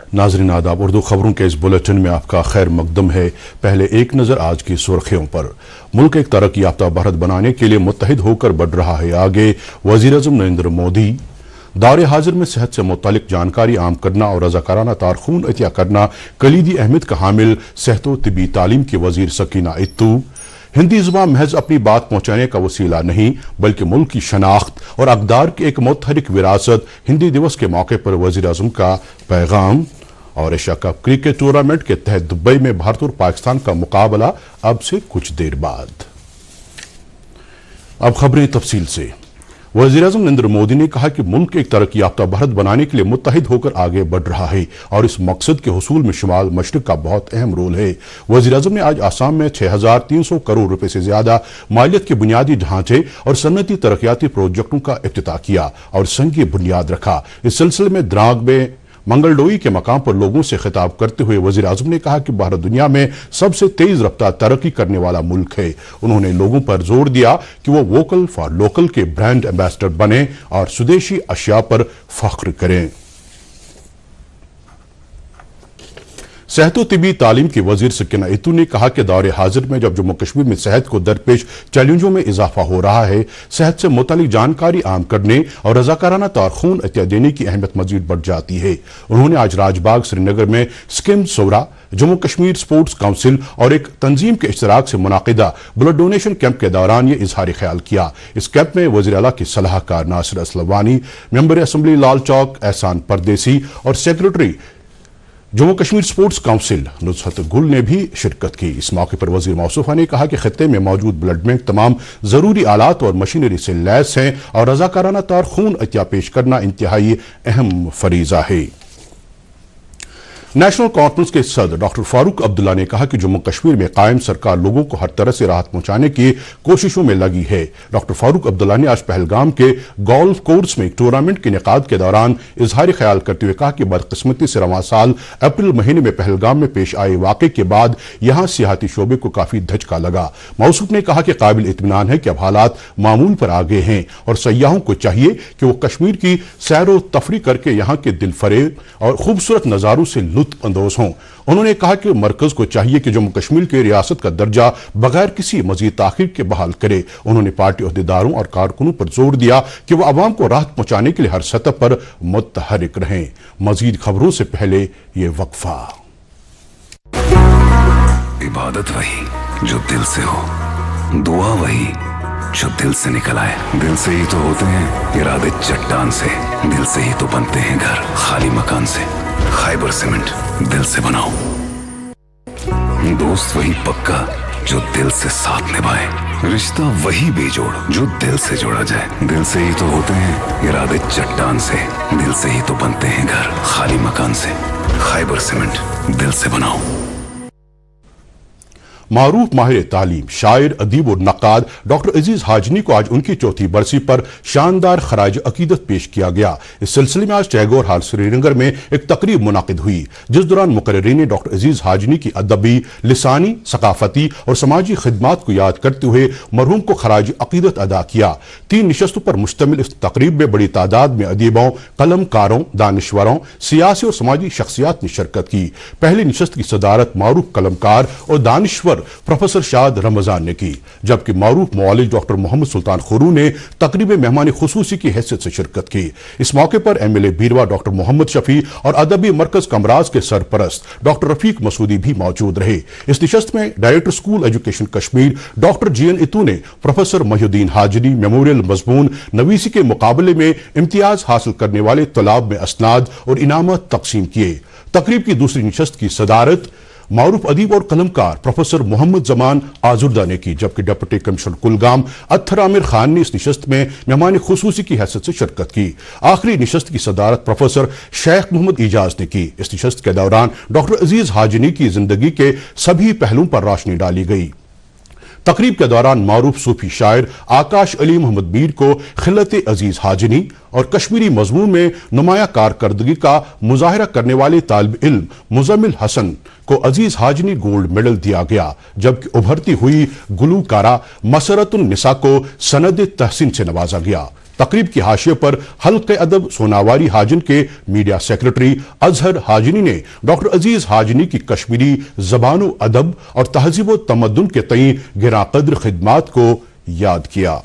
नाज़रीन आदाब, उर्दू खबरों के इस बुलेटिन में आपका खैर मकदम है। पहले एक नज़र आज की सुर्खियों पर। मुल्क एक तरक्की याफ्ता भारत बनाने के लिए मुत्तहिद होकर बढ़ रहा है आगे। वज़ीर-ए-आज़म नरेंद्र मोदी। दौरे हाजिर में सेहत से मुतालिक जानकारी आम करना और रज़ाकाराना तारखून अतिया करना कलीदी अहमियत का हामिल सेहत व तिब्बी तालीम की वज़ीर सकीना इत्तू। हिंदी ज़ुबान महज अपनी बात पहुंचाने का वसीला नहीं बल्कि मुल्क की शनाख्त और अक़दार की एक मुतहरिक विरासत। हिंदी दिवस के मौके पर वज़ीर-ए-आज़म का पैगाम। और एशिया कप क्रिकेट टूर्नामेंट के तहत दुबई में भारत और पाकिस्तान का मुकाबला अब से कुछ देर बाद। अब खबरें तफसील से। वज़ीर-ए-आज़म नरेंद्र मोदी ने कहा कि मुल्क एक तरक्की याफ्ता भारत बनाने के लिए मुत्तहिद होकर आगे बढ़ रहा है और इस मकसद के हुसूल में शुमाल मशरिक का बहुत अहम रोल है। वज़ीर-ए-आज़म ने आज आसाम में 6300 करोड़ रुपए से ज्यादा मालियत के बुनियादी ढांचे और सनती तरक्याती प्रोजेक्टों का इफ्तिताह किया और संग बुनियाद रखा। इस सिलसिले में द्रांग में मंगलडोई के मकाम पर लोगों से खिताब करते हुए वज़ीर-ए-आज़म ने कहा कि भारत दुनिया में सबसे तेज रफ्तार तरक्की करने वाला मुल्क है। उन्होंने लोगों पर जोर दिया कि वो वोकल फॉर लोकल के ब्रांड एम्बेसडर बने और स्वदेशी अशिया पर फख्र करें। सेहत व तिब्बी तालीम की वज़ीर सकीना इत्तू ने कहा कि दौरे हाजिर में जब जम्मू कश्मीर में सेहत को दरपेश चैलेंजों में इजाफा हो रहा है, सेहत से मुतालिक जानकारी आम करने और रज़ाकाराना तारखून अतिया देने की अहमियत मजीद बढ़ जाती है। उन्होंने आज राजबाग श्रीनगर में स्किम सोरा, जम्मू कश्मीर स्पोर्ट्स काउंसिल और एक तंजीम के इश्तराक से मुनाकिदा ब्लड डोनेशन कैंप के दौरान ये इजहार ख्याल किया। इस कैंप में वज़ीर आला के सलाहकार नासिर असलवानी, मेंबर असम्बली लाल चौक एहसान परदेसी और secretary Jammu Kashmir sports council Nusrat गुल ने भी शिरकत की। इस मौके पर वज़ीर मौसूफा ने कहा कि खित्ते में मौजूद ब्लड बैंक तमाम जरूरी आलात और मशीनरी से लैस हैं और रज़ाकाराना तारखून अतिया पेश करना इंतहाई अहम फरीजा है। नेशनल कॉन्फ्रेंस के सदर डॉक्टर फारूक अब्दुल्ला ने कहा कि जम्मू कश्मीर में कायम सरकार लोगों को हर तरह से राहत पहुंचाने की कोशिशों में लगी है। डॉक्टर फारूक अब्दुल्ला ने आज पहलगाम के गोल्फ कोर्स में एक टूर्नामेंट के इनेकाद के दौरान इजहार ख्याल करते हुए कहा कि बदकिस्मती से रवां साल अप्रैल महीने में पहलगाम में पेश आए वाक़े के बाद यहां सियाहती शोबे को काफी धचका लगा। मौसूफ ने कहा कि काबिल इत्मीनान है कि अब हालात मामूल पर आ गए हैं और सयाहों को चाहिए कि वो कश्मीर की सैर व तफरी करके यहाँ के दिलफरेब और खूबसूरत नज़ारों से लुत्फ अंदोज हों। उन्होंने कहा कि मरकज को चाहिए कि जम्मू कश्मीर के रियासत का दर्जा बगैर किसी मजीद ताखीर के बहाल करे। उन्होंने पार्टी अहदेदारों और कारकुनों पर जोर दिया कि वो अवाम को राहत पहुंचाने के लिए हर सतह पर मुतहरिक रहें। मजीद खबरों से पहले ये वक्फा। इबादत वही जो दिल से हो, दुआ वही जो दिल से निकल आए। दिल से ही तो होते हैं इरादे चट्टान से, दिल से ही तो बनते हैं घर खाली मकान से। खैबर सीमेंट दिल से बनाओ। दोस्त वही पक्का जो दिल से साथ निभाए, रिश्ता वही बेजोड़ जो दिल से जोड़ा जाए। दिल से ही तो होते हैं इरादे चट्टान से, दिल से ही तो बनते हैं घर खाली मकान से। खैबर सीमेंट दिल से बनाओ। मारूफ माहिर तालीम, शायर, अदीब और नक्काद डॉक्टर अजीज हाजनी को आज उनकी चौथी बरसी पर शानदार खराज अकीदत पेश किया गया। इस सिलसिले में आज टैगोर हॉल श्रीनगर में एक तकरीब मुनाकिद हुई जिस दौरान मुकर्रिरीन ने डॉक्टर अजीज हाजनी की अदबी, लिसानी, सकाफती और समाजी खिदमात को याद करते हुए मरहूम को खराज अकीदत अदा किया। 3 निशस्तों पर मुश्तमिल इस तकरीब में बड़ी तादाद में अदीबों, कलमकारों, दानिश्वरों, सियासी और समाजी शख्सियात ने शिरकत की। पहली निशस्त की सदारत मारूफ कलमकार और दानिश्वर प्रोफेसर शाद रमजान ने की, जबकि मारूफ मौलिद डॉक्टर मोहम्मद सुल्तान खुरू ने तकरीब में मेहमान खुसूसी की हैसियत से शिरकत की। इस मौके पर MLA बीरवा डॉक्टर मोहम्मद शफी और अदबी मरकज कमराज के सरपरस्त डॉक्टर रफीक मसूदी भी मौजूद रहे। इस निशस्त में director school education Kashmir doctor GN इत्तू ने प्रोफेसर मोहिउद्दीन हाजनी मेमोरियल मजमून नवीसी के मुकाबले में इम्तियाज हासिल करने वाले तलाब में असनाद और इनामत तकसीम किए। तकरीब की दूसरी निशस्त की सदारत मारूफ अदीब और कलमकार प्रोफेसर मोहम्मद जमान आजुर्दा ने की, जबकि डिप्टी कमिश्नर कुलगाम अत्थर आमिर खान ने इस निशस्त में मेहमान खुसूसी की हैसियत से शिरकत की। आखिरी निशस्त की सदारत प्रोफेसर शेख मोहम्मद इजाज ने की। इस निशस्त के दौरान डॉक्टर अजीज हाजनी की जिंदगी के सभी पहलुओं पर रोशनी डाली गई। तकरीब के दौरान मारूफ सूफी शायर आकाश अली मोहम्मद मीर को खिलत अजीज हाजनी और कश्मीरी मजमून में नुमाया कारकर्दगी का मुजाहरा करने वाले तालिब इल्म मुजम्मिल हसन को अजीज हाजनी गोल्ड मेडल दिया गया, जबकि उभरती हुई गुलूकारा मसरतुन निसा को सनद तहसीन से नवाजा गया। तकरीब की हाशिए पर हल्क़े अदब सोनावारी हाजिन के मीडिया सेक्रेटरी अजहर हाजिनी ने डॉक्टर अजीज हाजिनी की कश्मीरी ज़बान अदब और तहज़ीब व तमद्दुन के तई गिरा कद्र खिदमात को याद किया।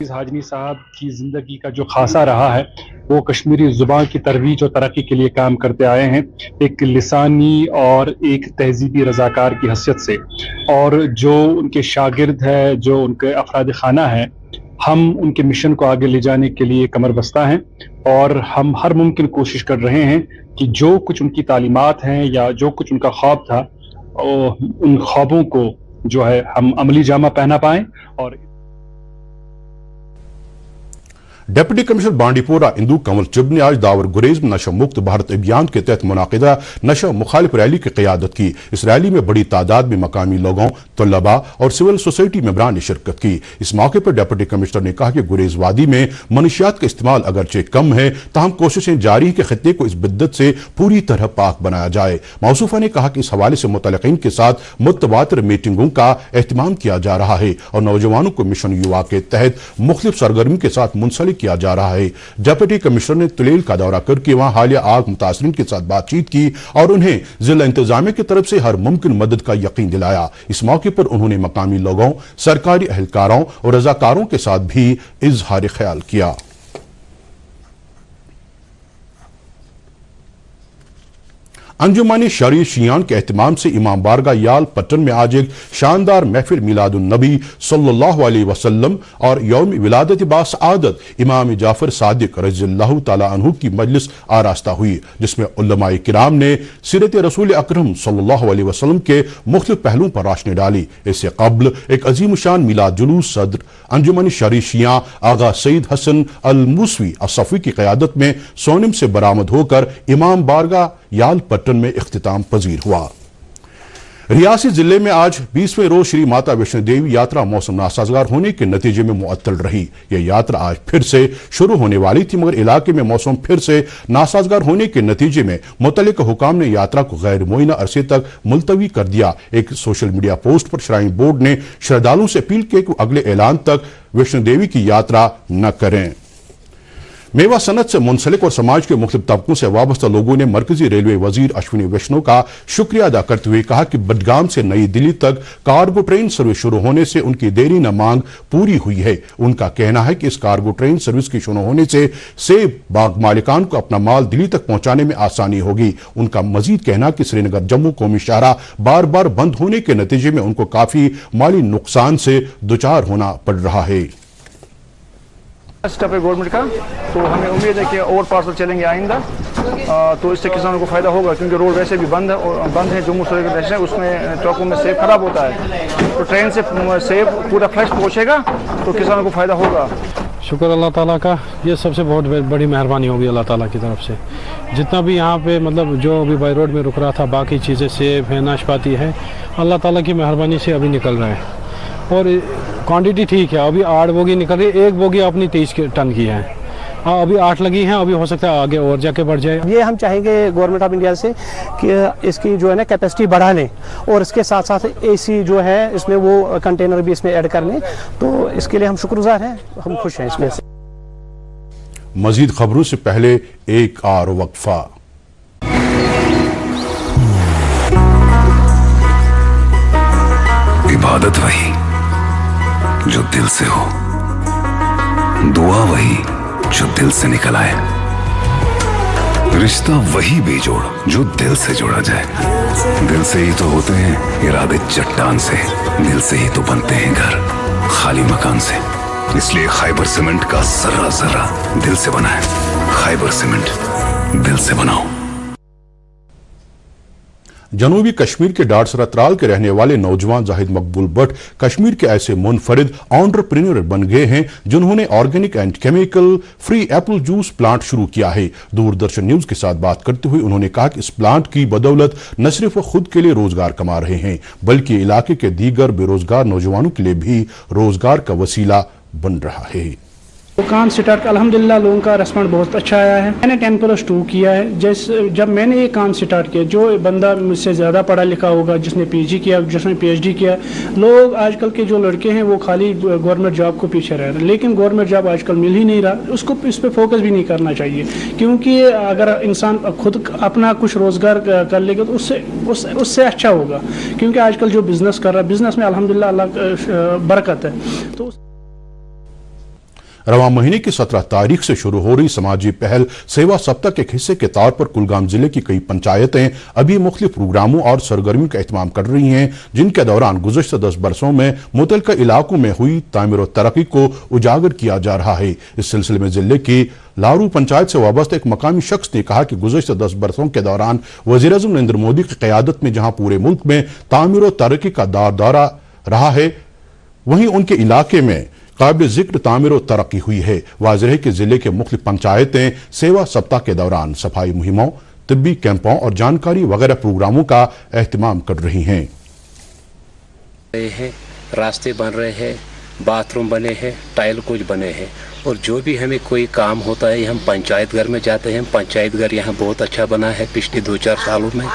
हाजिनी साहब की ज़िंदगी का जो खासा रहा है वो कश्मीरी ज़ुबान की तरवीज और तरक्की के लिए काम करते आए हैं, एक लिसानी और एक तहजीबी रज़ाकार की हैसियत से। और जो उनके शागिर्द है, जो उनके अफराद खाना है, हम उनके मिशन को आगे ले जाने के लिए कमर बस्ता हैं और हम हर मुमकिन कोशिश कर रहे हैं कि जो कुछ उनकी तालीमात हैं या जो कुछ उनका ख्वाब था उन ख्वाबों को जो है हम अमली जामा पहना पाएं। और डिप्टी कमिश्नर बांडीपोरा इंदू कंवल चिब ने आज दावर गुरेज में नशा मुक्त भारत अभियान के तहत मुनाकिदा नशा मुखालिफ रैली की क़यादत की। इस रैली में बड़ी तादाद में मकामी लोगों, तलबा और सिविल सोसाइटी मेंबरान ने शिरकत की। इस मौके पर डिप्टी कमिश्नर ने कहा कि गुरेज वादी में मनशियात का इस्तेमाल अगरचे कम है, ताहम कोशिशें जारी है कि खित्ते को इस बिद्दत से पूरी तरह पाक बनाया जाए। मौसूफा ने कहा कि इस हवाले से मुतल्लिक़ीन के साथ मुतवातिर मीटिंगों का एहतमाम किया जा रहा है और नौजवानों को मिशन युवा के तहत मुख्तलिफ सरगर्मी के साथ मुंसलिक किया जा रहा है। डिप्टी कमिश्नर ने तुलेल का दौरा करके वहां हालिया आग मुतासरीन के साथ बातचीत की और उन्हें जिला इंतजामिया की तरफ से हर मुमकिन मदद का यकीन दिलाया। इस मौके पर उन्होंने मकामी लोगों, सरकारी एहलकारों और रजाकारों के साथ भी इजहार ख्याल किया। अंजुमानी शरी शियान के एहतमाम से इमाम बारगाह याल पट्टन में आज एक शानदार महफिल मिलादुन नबी सल्लल्लाहु अलैहि वसल्लम और यौम विलादत बासआदत इमाम जाफर सादिक रज़ियल्लाहु ताला अन्हु की मजलिस आरास्ता हुई, जिसमें उलमाए किराम ने सीरत रसूल अकरम सल्लल्लाहु अलैहि वसल्लम के मुख्तलिफ पहलुओं पर रोशनी डाली। इससे कब्ल एक अजीम शान मिलाद जुलूस सदर अंजुमन शरी शिया आगा सईद हसन अल मूसवी असफ़ी की क़यादत में सोनिम से बरामद होकर इमाम बारगाह याल पट्टन में इख्तिताम पजीर हुआ। रियासी जिले में आज 20वें रोज श्री माता वैष्णो देवी यात्रा मौसम नासाजगार होने के नतीजे में मुअत्तल रही। यह यात्रा आज फिर से शुरू होने वाली थी, मगर इलाके में मौसम फिर से नासाजगार होने के नतीजे में मुतल्लिक़ हुकाम ने यात्रा को गैर मुइना अरसे तक मुलतवी कर दिया। एक सोशल मीडिया पोस्ट पर श्राइन बोर्ड ने श्रद्धालुओं से अपील की कि अगले ऐलान तक वैष्णो देवी की यात्रा न करें। मेवा सनत से मुंसलिक और समाज के मुख्तलिफ तबकों से वाबस्ता लोगों ने मरकजी रेलवे वजीर अश्विनी वैष्णव का शुक्रिया अदा करते हुए कहा कि बडगाम से नई दिल्ली तक कार्गो ट्रेन सर्विस शुरू होने से उनकी देरीना मांग पूरी हुई है। उनका कहना है कि इस कार्गो ट्रेन सर्विस के शुरू होने से सेब बाग मालिकान को अपना माल दिल्ली तक पहुंचाने में आसानी होगी। उनका मजीद कहना कि श्रीनगर जम्मू कौमी शाहराह बार बार बंद होने के नतीजे में उनको काफी माली नुकसान से दुचार होना पड़ रहा है। स्टेप है गवर्नमेंट का, तो हमें उम्मीद है कि और पार्सल चलेंगे आइंदा, तो इससे किसानों को फायदा होगा, क्योंकि रोड वैसे भी बंद है जम्मू से, उसमें ट्रकों में सेब खराब होता है, तो ट्रेन से सेब पूरा फ्रेश पहुंचेगा तो किसानों को फायदा होगा। शुक्र अल्लाह ताला का, ये सबसे बहुत बड़ी मेहरबानी होगी अल्लाह ताला की तरफ से। जितना भी यहाँ पे मतलब जो अभी बाई रोड में रुक रहा था, बाकी चीज़ें सेब है, नाशपाती है, अल्लाह ताला की मेहरबानी से अभी निकल रहे हैं और क्वांटिटी ठीक है। अभी 8 बोगी निकल रही है, एक बोगी अपनी 30 टन की है। हाँ, अभी 8 लगी हैं, अभी हो सकता है आगे और जाके बढ़ जाए। ये हम चाहेंगे गवर्नमेंट ऑफ इंडिया से कि इसकी जो है ना कैपेसिटी बढ़ा लें और इसके साथ साथ एसी जो है इसमें वो कंटेनर भी इसमें ऐड कर लें, तो इसके लिए हम शुक्रगुजार हैं, हम खुश हैं इसमें से। मजीद खबरों से पहले एक और वक्फा। इबादत वही जो दिल से हो, दुआ वही जो दिल से निकल आए, रिश्ता वही बेजोड़ जो दिल से जोड़ा जाए। दिल से ही तो होते हैं इरादे चट्टान से, दिल से ही तो बनते हैं घर खाली मकान से। इसलिए खैबर सीमेंट का जर्रा जर्रा दिल से बना है। खैबर सीमेंट, दिल से बनाओ। जनूबी कश्मीर के डाडसरा त्राल के रहने वाले नौजवान जाहिद मकबूल भट्ट कश्मीर के ऐसे मुनफरिद एंटरप्रेन्योर बन गए हैं जिन्होंने organic and chemical free Apple juice plant शुरू किया है। दूरदर्शन न्यूज के साथ बात करते हुए उन्होंने कहा कि इस प्लांट की बदौलत न सिर्फ खुद के लिए रोजगार कमा रहे हैं, बल्कि इलाके के दीगर बेरोजगार नौजवानों के लिए भी रोजगार का वसीला बन रहा है। तो काम स्टार्ट अल्हम्दुलिल्लाह लोगों का रिस्पॉन्स बहुत अच्छा आया है। मैंने 10+2 किया है। जैसे जब मैंने ये काम स्टार्ट किया, जो बंदा मुझसे ज़्यादा पढ़ा लिखा होगा, जिसने पीजी किया, जिसने पीएचडी किया, लोग आजकल के जो लड़के हैं वो खाली गवर्नमेंट जॉब को पीछे रह रहे हैं, लेकिन गवर्नमेंट जॉब आजकल मिल ही नहीं रहा। उसको इस पर फोकस भी नहीं करना चाहिए, क्योंकि अगर इंसान खुद अपना कुछ रोज़गार कर लेगा तो उससे अच्छा होगा। क्योंकि आजकल जो बिज़नेस कर रहा है, बिज़नेस में अल्हम्दुलिल्लाह अल्लाह बरकत है। तो रवां महीने की 17 तारीख से शुरू हो रही समाजी पहल सेवा सप्ताह के हिस्से के तौर पर कुलगाम जिले की कई पंचायतें अभी मुख्तलिफ प्रोग्रामों और सरगर्मियों का एहतमाम कर रही हैं, जिनके दौरान गुज़श्ता 10 बरसों में मुतल्लिका इलाकों में हुई तामीर और तरक्की को उजागर किया जा रहा है। इस सिलसिले में जिले की लारू पंचायत से वाबस्ता एक मकामी शख्स ने कहा कि गुज़श्ता 10 बरसों के दौरान वज़ीर-ए-आज़म नरेंद्र मोदी की क़यादत में जहां पूरे मुल्क में तामीर और तरक्की का दौरा रहा है, वहीं उनके इलाके में काबिल जिक्र तामीर और तरक्की हुई है। वाज़ेह है कि जिले के मुख्तलिफ पंचायतें सेवा सप्ताह के दौरान सफाई मुहिमों, तिब्बी कैंपों और जानकारी वगैरह प्रोग्रामों का एहतमाम कर रही हैं। रास्ते बन रहे हैं, बाथरूम बने हैं, टाइल कुछ बने हैं, और जो भी हमें कोई काम होता है हम पंचायत घर में जाते हैं। पंचायत घर यहाँ बहुत अच्छा बना है पिछले 2-4 सालों में,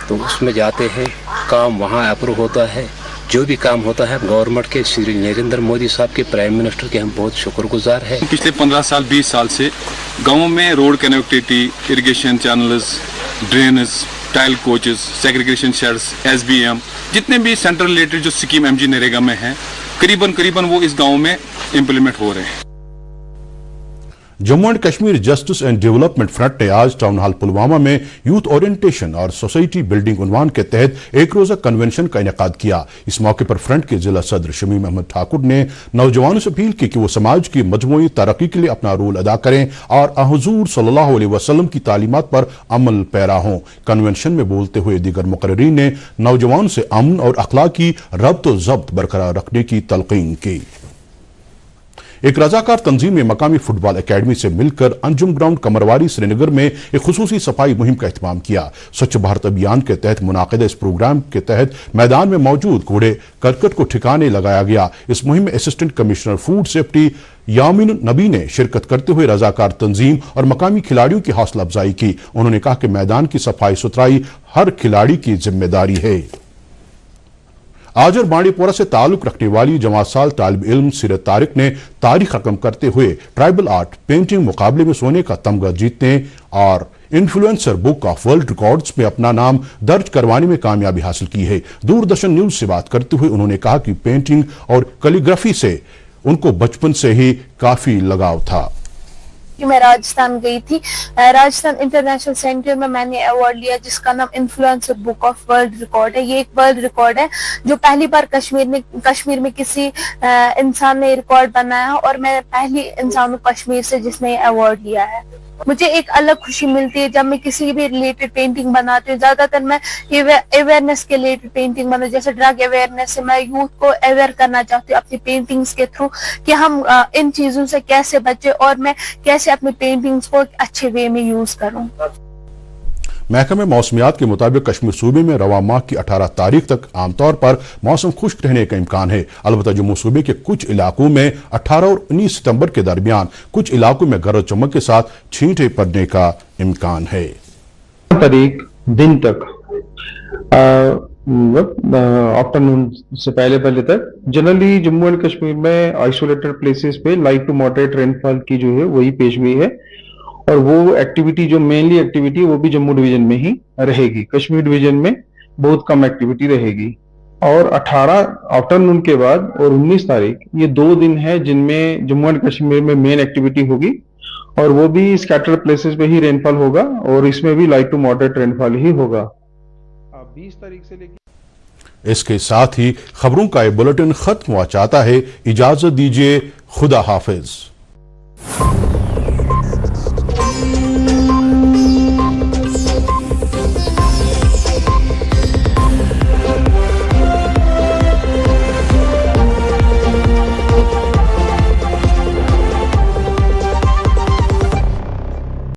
तो उसमें जाते हैं, काम वहाँ अप्रूव होता है। जो भी काम होता है गवर्नमेंट के श्री नरेंद्र मोदी साहब के प्राइम मिनिस्टर के हम बहुत शुक्रगुजार हैं। पिछले 15 साल 20 साल से गाँव में road connectivity, irrigation channels, drainage, tile coaches, segregation shades, SBM, जितने भी सेंट्रल रिलेटेड जो स्कीम MG नरेगा में है, करीबन वो इस गाँव में इम्प्लीमेंट हो रहे हैं। Jammu and Kashmir justice and development front ने आज टाउन हॉल पुलवामा में यूथ ओरिएंटेशन और सोसाइटी बिल्डिंग उन्वान के तहत एक रोजा कन्वेंशन का इनेकाद किया। इस मौके पर फ्रंट के जिला सदर शमीम अहमद ठाकुर ने नौजवानों से अपील की कि वो समाज की मजमूई तरक्की के लिए अपना रोल अदा करें और हुजूर सल्लल्लाहु अलैहि वसल्लम की तालीमात पर अमल पैरा हों। कन्वेंशन में बोलते हुए दीगर मुकर्रीरीन ने नौजवानों से अमन और अखलाकी रब्त व ज़ब्त बरकरार रखने की तलकीन की। एक रजाकार तंजीम ने मकामी फुटबॉल एकेडमी से मिलकर अंजुम ग्राउंड कमरवारी श्रीनगर में एक खुसूसी सफाई मुहिम का एहतमाम किया। स्वच्छ भारत अभियान के तहत मुनाकिदा इस प्रोग्राम के तहत मैदान में मौजूद कूड़े करकट को ठिकाने लगाया गया। इस मुहिम में assistant commissioner food safety Yamin नबी ने शिरकत करते हुए रजाकार तंजीम और मकामी खिलाड़ियों की हौसला अफजाई की। उन्होंने कहा कि मैदान की सफाई सुथराई हर खिलाड़ी की जिम्मेदारी है। आजर बांडीपोरा से ताल्लुक रखने वाली जमात साल तालिब इल्म सीरत तारिक ने तारीख रकम करते हुए ट्राइबल आर्ट पेंटिंग मुकाबले में सोने का तमगा जीतने और influencer book of world records में अपना नाम दर्ज करवाने में कामयाबी हासिल की है। दूरदर्शन न्यूज से बात करते हुए उन्होंने कहा कि पेंटिंग और कैलीग्राफी से उनको बचपन से ही काफी लगाव था। मैं राजस्थान गई थी, राजस्थान इंटरनेशनल सेंटर में मैंने अवार्ड लिया जिसका नाम influencer book of world record है। ये एक वर्ल्ड रिकॉर्ड है जो पहली बार कश्मीर में किसी इंसान ने रिकॉर्ड बनाया और मैं पहली इंसान हूँ कश्मीर से जिसने अवार्ड लिया है। मुझे एक अलग खुशी मिलती है जब मैं किसी भी रिलेटेड पेंटिंग बनाती हूँ। ज्यादातर मैं अवेयरनेस के रिलेटेड पेंटिंग बनाती हूँ, जैसे ड्रग अवेयरनेस से मैं यूथ को अवेयर करना चाहती हूँ अपनी पेंटिंग्स के थ्रू कि हम इन चीजों से कैसे बचे और मैं कैसे अपनी पेंटिंग्स को अच्छे वे में यूज करूँ। महकमे मौसमियात के मुताबिक कश्मीर सूबे में रवा माह की 18 तारीख तक आमतौर पर मौसम खुश्क रहने का इम्कान है। अलबत्ता जम्मू सूबे के कुछ इलाकों में 18 और 19 सितंबर के दरमियान कुछ इलाकों में गरज चमक के साथ छींटे पड़ने का इम्कान है। तारीख दिन तक आफ्टरनून से पहले तक जनरली जम्मू एंड कश्मीर में आइसोलेटेड प्लेसेस पे लाइट टू मॉडरेट रेनफॉल की जो है वही पेशगोई है और वो एक्टिविटी जो मेनली एक्टिविटी है वो भी जम्मू डिवीजन में ही रहेगी। कश्मीर डिवीजन में बहुत कम एक्टिविटी रहेगी और 18 आफ्टरनून के बाद और 19 तारीख ये 2 दिन है जिनमें जम्मू एंड कश्मीर में मेन एक्टिविटी होगी और वो भी स्कैटर्ड प्लेसेस पे ही रेनफॉल होगा और इसमें भी लाइट टू मॉडरेट रेनफॉल ही होगा। 20 तारीख से लेकर इसके साथ ही खबरों का ये बुलेटिन खत्म हुआ चाहता है। इजाजत दीजिए, खुदा हाफिज।